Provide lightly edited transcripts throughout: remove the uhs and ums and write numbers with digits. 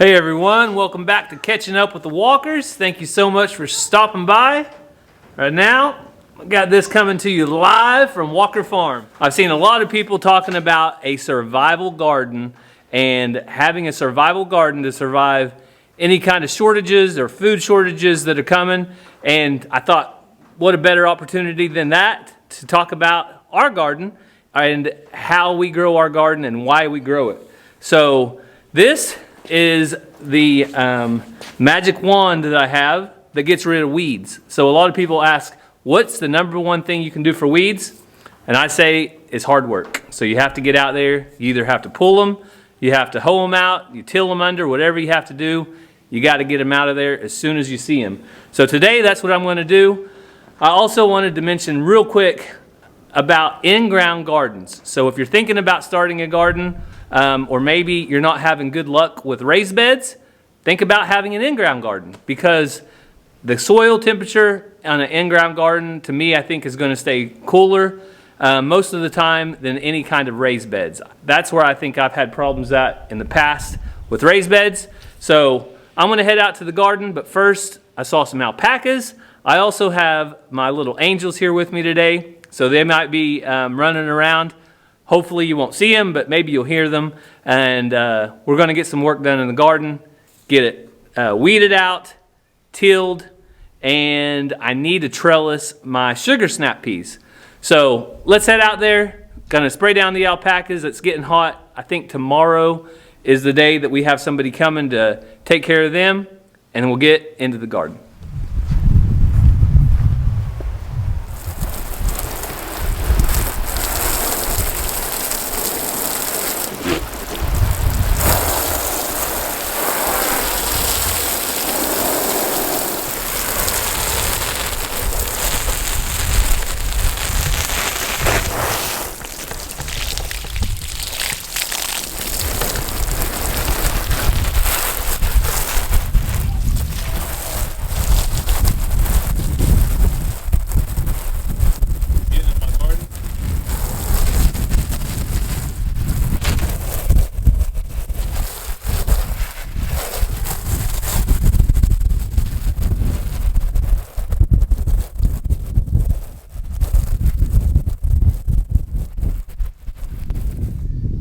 Hey everyone, welcome back to Catching Up with the Walkers. Thank you so much for stopping by. Right now, I got this coming to you live from Walker Farm. I've seen a lot of people talking about a survival garden and having a survival garden to survive any kind of shortages or food shortages that are coming. And I thought, what a better opportunity than that to talk about our garden and how we grow our garden and why we grow it. So this is the magic wand that I have that gets rid of weeds. So a lot of people ask, what's the number one thing you can do for weeds? And I say it's hard work. So you have to get out there. You either have to pull them, you have to hoe them out, you till them under, whatever you have to do. You got to get them out of there as soon as you see them. So today that's what I'm going to do. I also wanted to mention real quick about in-ground gardens. So if you're thinking about starting a garden, or maybe you're not having good luck with raised beds, think about having an in-ground garden, because the soil temperature on an in-ground garden, to me, I think is going to stay cooler most of the time than any kind of raised beds. That's where I think I've had problems at in the past with raised beds. So I'm going to head out to the garden, but first I saw some alpacas. I also have my little angels here with me today, so they might be running around. Hopefully you won't see them, but maybe you'll hear them. And we're going to get some work done in the garden, get it weeded out, tilled, and I need to trellis my sugar snap peas. So let's head out there. Going to spray down the alpacas. It's getting hot. I think tomorrow is the day that we have somebody coming to take care of them, and we'll get into the garden.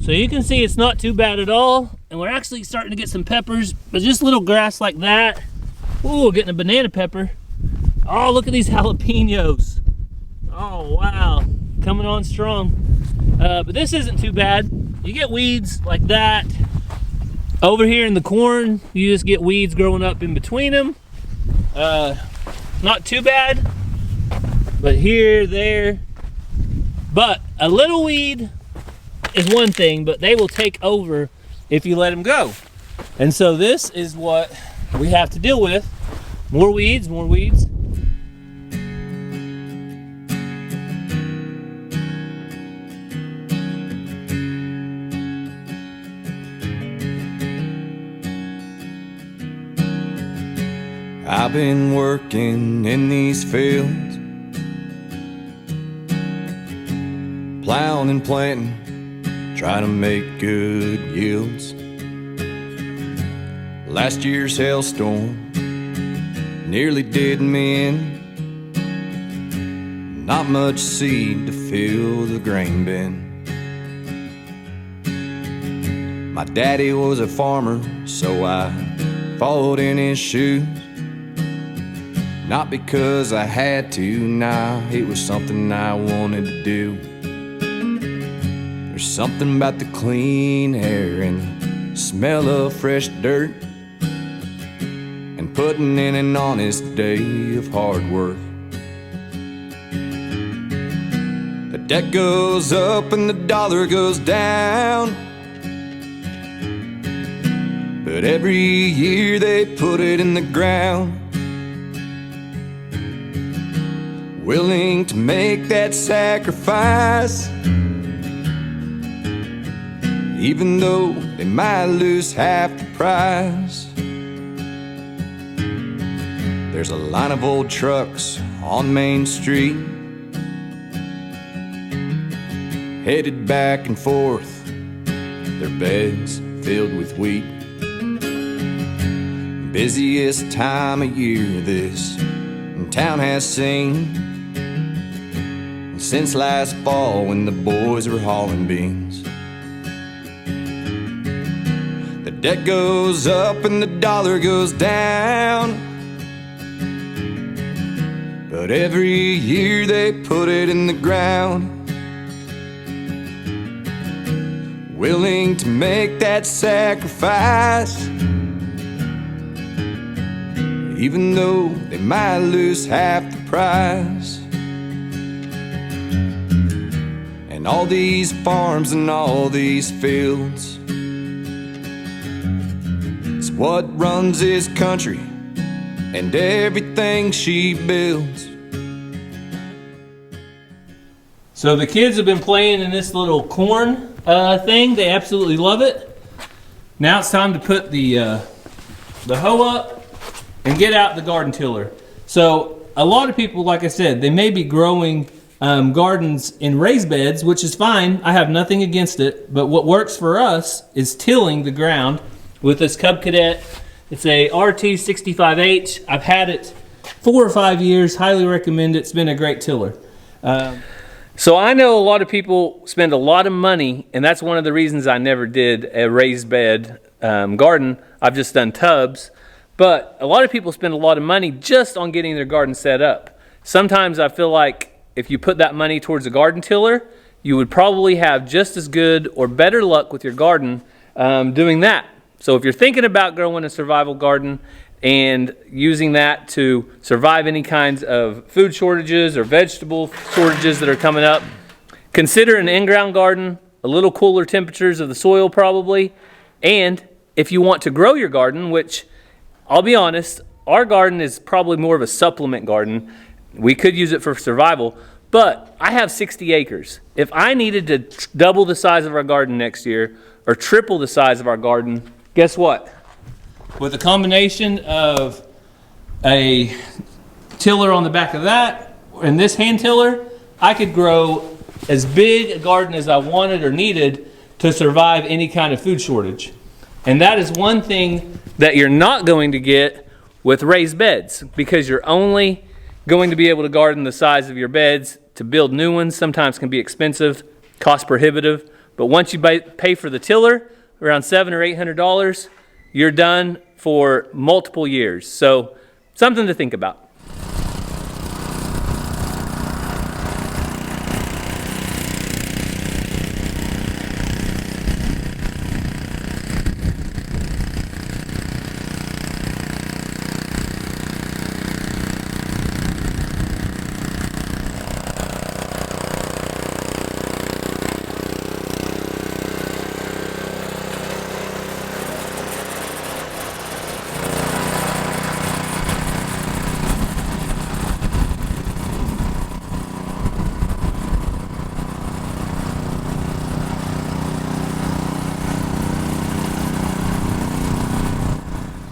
So you can see it's not too bad at all, and we're actually starting to get some peppers, but just little grass like that. Ooh, getting a banana pepper. Oh, look at these jalapenos. Oh, wow, coming on strong. But this isn't too bad. You get weeds like that. Over here in the corn, you just get weeds growing up in between them. Not too bad, but here, there. But a little weed is one thing, but they will take over if you let them go. And so this is what we have to deal with. More weeds, more weeds. I've been working in these fields, plowing and planting, trying to make good yields. Last year's hailstorm nearly did me in. Not much seed to fill the grain bin. My daddy was a farmer, so I followed in his shoes. Not because I had to, nah, it was something I wanted to do. There's something about the clean air and the smell of fresh dirt, and putting in an honest day of hard work. The debt goes up and the dollar goes down, but every year they put it in the ground. Willing to make that sacrifice, even though they might lose half the price. There's a line of old trucks on Main Street, headed back and forth, their beds filled with wheat. busiest time of year this town has seen since last fall when the boys were hauling beans. The debt goes up and the dollar goes down, but every year they put it in the ground, willing to make that sacrifice, even though they might lose half the price. And all these farms and all these fields, it's what runs this country and everything she builds. So the kids have been playing in this little corn thing. They absolutely love it. Now it's time to put the hoe up and get out the garden tiller. So a lot of people, like I said, they may be growing gardens in raised beds, which is fine. I have nothing against it. But what works for us is tilling the ground with this Cub Cadet. It's a RT65H. I've had it 4 or 5 years. Highly recommend it. It's been a great tiller. So I know a lot of people spend a lot of money, and that's one of the reasons I never did a raised bed garden. I've just done tubs. But a lot of people spend a lot of money just on getting their garden set up. Sometimes I feel like if you put that money towards a garden tiller, you would probably have just as good or better luck with your garden doing that. So if you're thinking about growing a survival garden and using that to survive any kinds of food shortages or vegetable shortages that are coming up, consider an in-ground garden, a little cooler temperatures of the soil probably, and if you want to grow your garden, which I'll be honest, our garden is probably more of a supplement garden. We could use it for survival, but I have 60 acres. If I needed to double the size of our garden next year or triple the size of our garden, guess what? With a combination of a tiller on the back of that and this hand tiller, I could grow as big a garden as I wanted or needed to survive any kind of food shortage. And that is one thing that you're not going to get with raised beds, because you're only going to be able to garden the size of your beds. To build new ones sometimes can be expensive, cost prohibitive, but once you pay for the tiller, around $700 or $800, you're done for multiple years. So something to think about.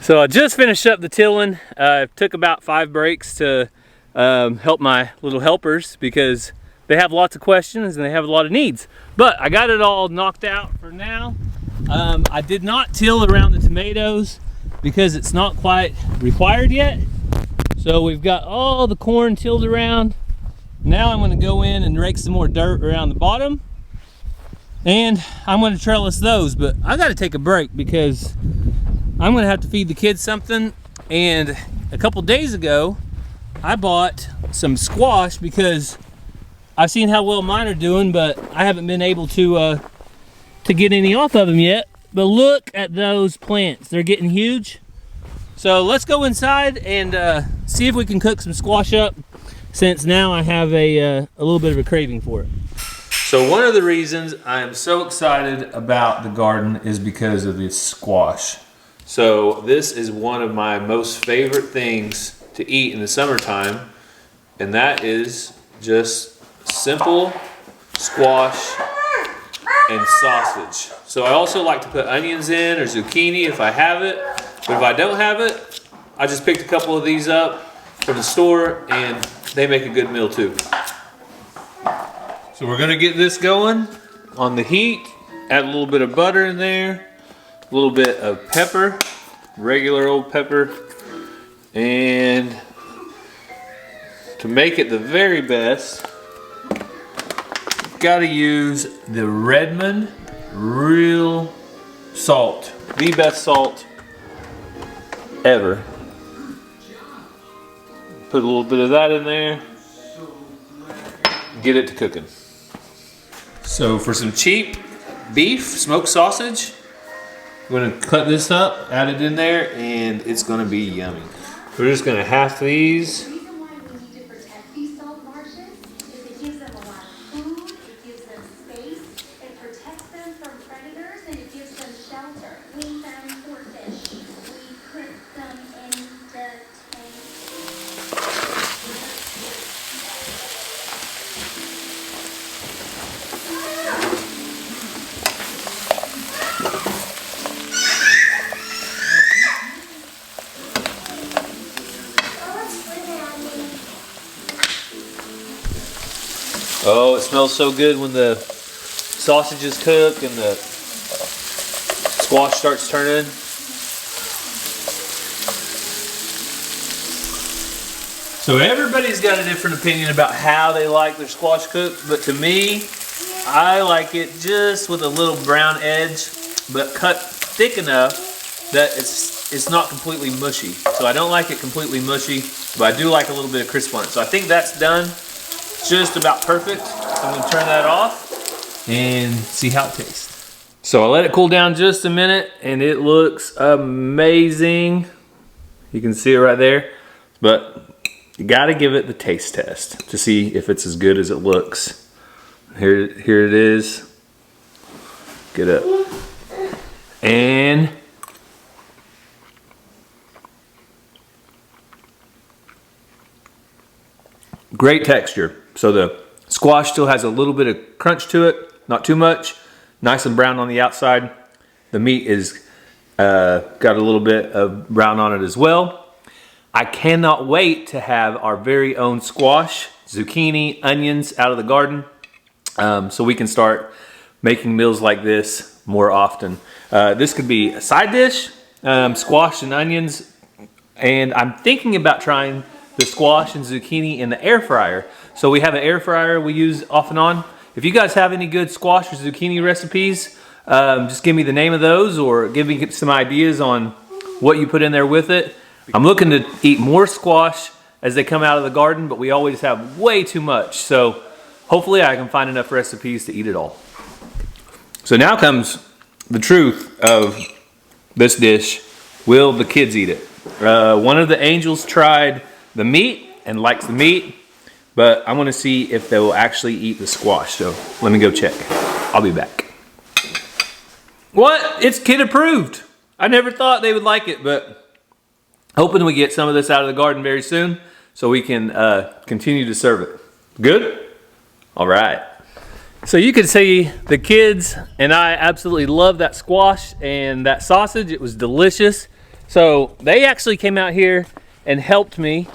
So I just finished up the tilling. Took about 5 breaks to help my little helpers because they have lots of questions and they have a lot of needs. But I got it all knocked out for now. I did not till around the tomatoes because it's not quite required yet. So we've got all the corn tilled around. Now I'm going to go in and rake some more dirt around the bottom. And I'm going to trellis those, but I got to take a break because I'm going to have to feed the kids something. And a couple days ago, I bought some squash because I've seen how well mine are doing, but I haven't been able to get any off of them yet. But look at those plants. They're getting huge. So let's go inside and see if we can cook some squash up, since now I have a little bit of a craving for it. So one of the reasons I am so excited about the garden is because of this squash. So this is one of my most favorite things to eat in the summertime, and that is just simple squash and sausage. So I also like to put onions in or zucchini if I have it, but if I don't have it, I just picked a couple of these up from the store and they make a good meal too. So we're gonna get this going on the heat, add a little bit of butter in there, a little bit of pepper, regular old pepper. And to make it the very best, you've got to use the Redmond real salt. The best salt ever. Put a little bit of that in there. Get it to cooking. So for some cheap beef, smoked sausage, I'm gonna cut this up, add it in there, and it's gonna be yummy. We're just gonna half these. The reason why we need to protect these salt marshes is it gives them a lot of food, it gives them space, it protects them from predators, and it gives them shelter. We found swordfish. We put them in the tank. Oh, it smells so good when the sausages cook and the squash starts turning. So everybody's got a different opinion about how they like their squash cooked, but to me, I like it just with a little brown edge, but cut thick enough that it's not completely mushy. So I don't like it completely mushy, but I do like a little bit of crisp on it. So I think that's done. Just about perfect. I'm gonna turn that off and see how it tastes. So I let it cool down just a minute and it looks amazing. You can see it right there, but you gotta give it the taste test to see if it's as good as it looks. Here it is. Get up. And great texture. So the squash still has a little bit of crunch to it, not too much. Nice and brown on the outside. The meat is got a little bit of brown on it as well. I cannot wait to have our very own squash, zucchini, onions out of the garden, so we can start making meals like this more often. This could be a side dish, squash and onions, and I'm thinking about trying the squash and zucchini in the air fryer. So we have an air fryer we use off and on. If you guys have any good squash or zucchini recipes, just give me the name of those or give me some ideas on what you put in there with it. I'm looking to eat more squash as they come out of the garden, but we always have way too much. So hopefully I can find enough recipes to eat it all. So now comes the truth of this dish. Will the kids eat it? One of the angels tried the meat and likes the meat, but I want to see if they will actually eat the squash. So let me go check. I'll be back. What? It's kid approved. I never thought they would like it, but hoping we get some of this out of the garden very soon so we can continue to serve it. Good? All right. So you can see the kids and I absolutely love that squash and that sausage. It was delicious. So they actually came out here and helped me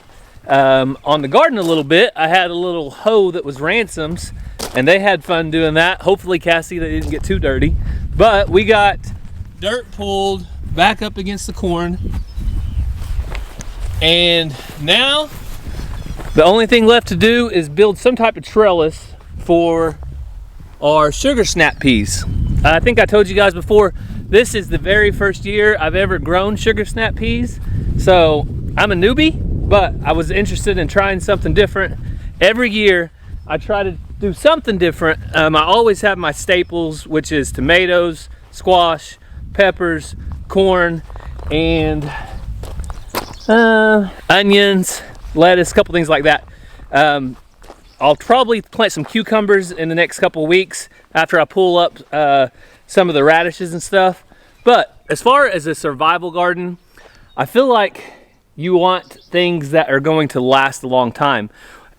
on the garden a little bit. I had a little hoe that was Ransom's and they had fun doing that. Hopefully, Cassie, they didn't get too dirty. But we got dirt pulled back up against the corn. And now the only thing left to do is build some type of trellis for our sugar snap peas. I think I told you guys before, this is the very first year I've ever grown sugar snap peas. So I'm a newbie, but I was interested in trying something different. Every year I try to do something different. I always have my staples, which is tomatoes, squash, peppers, corn, and onions, lettuce, a couple things like that. I'll probably plant some cucumbers in the next couple weeks after I pull up some of the radishes and stuff. But as far as a survival garden, I feel like you want things that are going to last a long time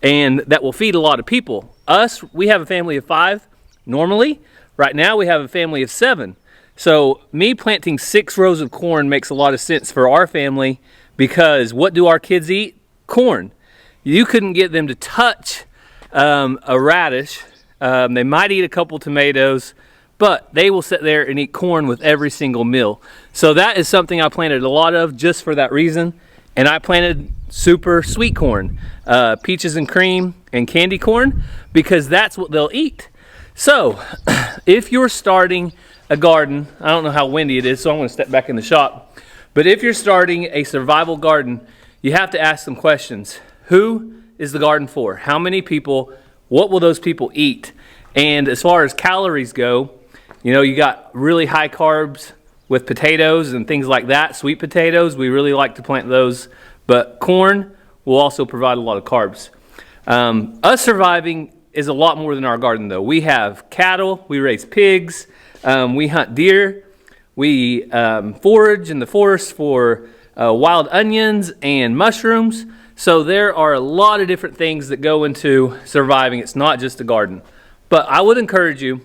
and that will feed a lot of people. Us, we have a family of 5 normally. Right now we have a family of 7. So me planting 6 rows of corn makes a lot of sense for our family, because what do our kids eat? Corn. You couldn't get them to touch a radish. They might eat a couple tomatoes, but they will sit there and eat corn with every single meal. So that is something I planted a lot of just for that reason. And I planted super sweet corn, peaches and cream and candy corn, because that's what they'll eat. So if you're starting a garden, I don't know how windy it is, so I'm going to step back in the shop. But if you're starting a survival garden, you have to ask some questions. Who is the garden for? How many people? What will those people eat? And as far as calories go, you know, you got really high carbs with potatoes and things like that. Sweet potatoes, we really like to plant those. But corn will also provide a lot of carbs. Us surviving is a lot more than our garden, though. We have cattle, we raise pigs, we hunt deer, we forage in the forest for wild onions and mushrooms. So there are a lot of different things that go into surviving. It's not just a garden. But I would encourage you,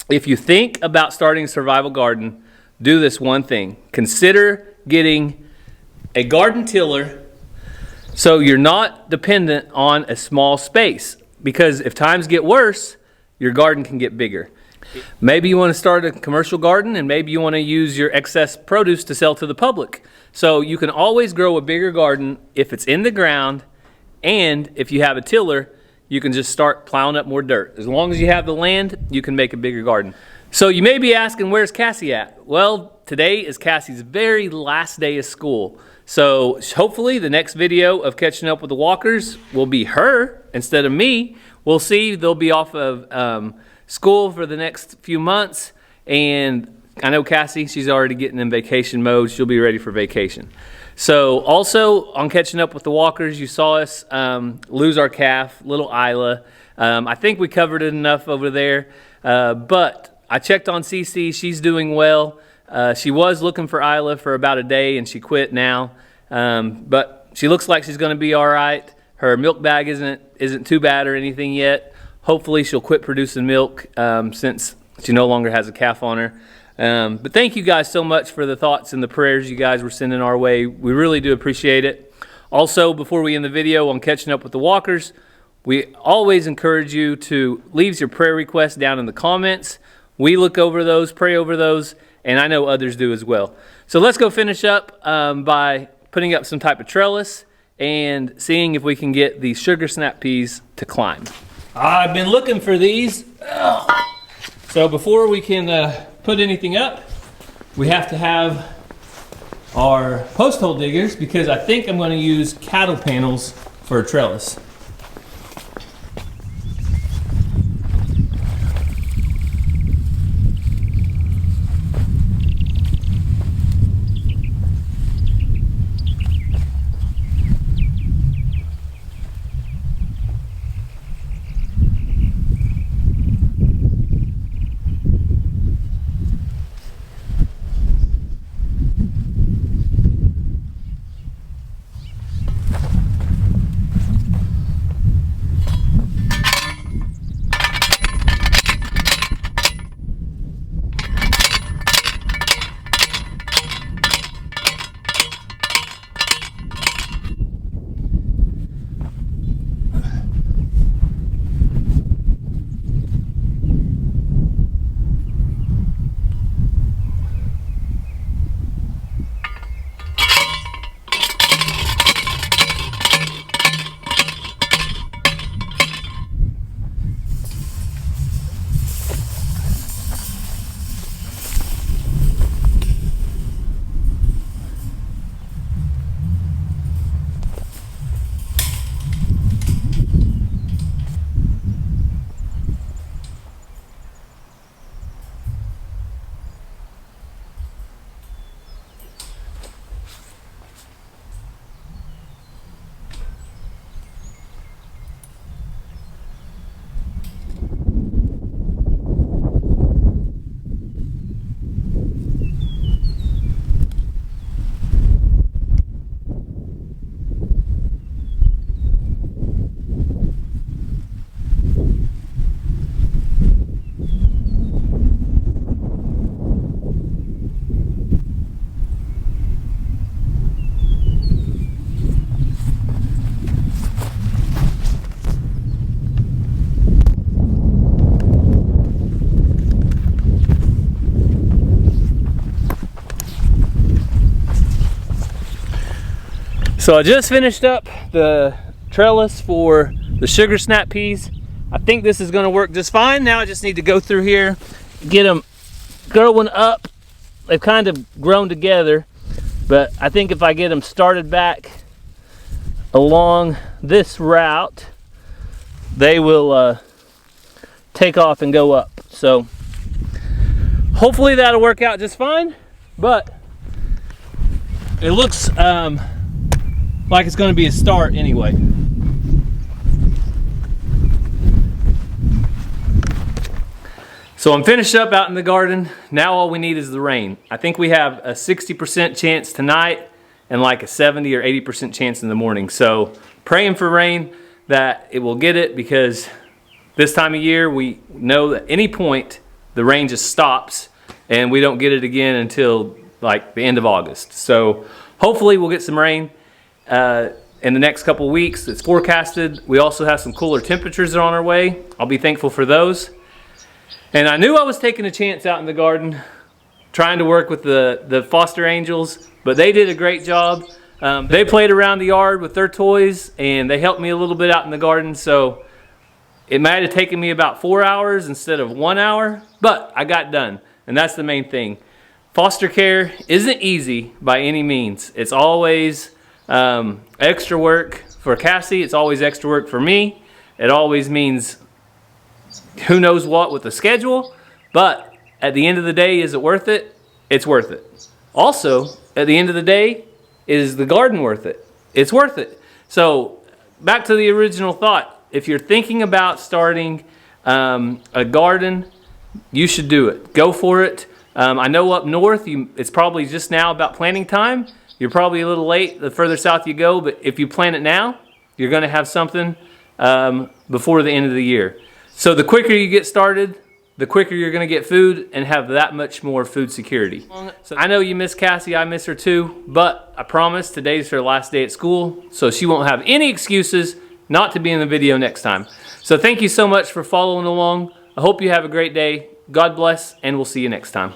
if you think about starting a survival garden, do this one thing. Consider getting a garden tiller so you're not dependent on a small space. Because if times get worse, your garden can get bigger. Maybe you want to start a commercial garden, and maybe you want to use your excess produce to sell to the public. So you can always grow a bigger garden if it's in the ground, and if you have a tiller, you can just start plowing up more dirt. As long as you have the land, you can make a bigger garden. So you may be asking, where's Cassie at? Well, today is Cassie's very last day of school. So hopefully the next video of Catching Up with the Walkers will be her instead of me. We'll see. They'll be off of school for the next few months. And I know Cassie, she's already getting in vacation mode. She'll be ready for vacation. So also on Catching Up with the Walkers, you saw us lose our calf, little Isla. I think we covered it enough over there. But I checked on Cece. She's doing well. She was looking for Isla for about a day, and she quit now. But she looks like she's going to be all right. Her milk bag isn't too bad or anything yet. Hopefully she'll quit producing milk since she no longer has a calf on her. But thank you guys so much for the thoughts and the prayers you guys were sending our way. We really do appreciate it. Also, before we end the video on Catching Up with the Walkers, we always encourage you to leave your prayer requests down in the comments. We look over those, pray over those, and I know others do as well. So let's go finish up by putting up some type of trellis and seeing if we can get these sugar snap peas to climb. I've been looking for these. So before we can put anything up, we have to have our post hole diggers, because I think I'm going to use cattle panels for a trellis. So I just finished up the trellis for the sugar snap peas. I think this is gonna work just fine. Now I just need to go through here, get them growing up. They've kind of grown together, but I think if I get them started back along this route, they will take off and go up. So hopefully that'll work out just fine, but it looks like it's going to be a start anyway. So I'm finished up out in the garden. Now all we need is the rain. I think we have a 60% chance tonight and like a 70 or 80% chance in the morning. So praying for rain, that it will get it, because this time of year we know that any point the rain just stops and we don't get it again until like the end of August. So hopefully we'll get some rain in the next couple weeks. It's forecasted. We also have some cooler temperatures that are on our way. I'll be thankful for those. And I knew I was taking a chance out in the garden, trying to work with the foster angels, but they did a great job. They played around the yard with their toys, and they helped me a little bit out in the garden. So it might have taken me about 4 hours instead of 1 hour, but I got done, and that's the main thing. Foster care isn't easy by any means. It's always extra work for Cassie. It's always extra work for me. It always means who knows what with the schedule, but at the end of the day, is it worth it? It's worth it. Also, at the end of the day, is the garden worth it? It's worth it. So back to the original thought. If you're thinking about starting a garden, you should do it. Go for it. I know up north, it's probably just now about planting time. You're probably a little late the further south you go, but if you plant it now, you're going to have something before the end of the year. So the quicker you get started, the quicker you're going to get food and have that much more food security. So I know you miss Cassie, I miss her too, but I promise today's her last day at school, so she won't have any excuses not to be in the video next time. So thank you so much for following along. I hope you have a great day. God bless, and we'll see you next time.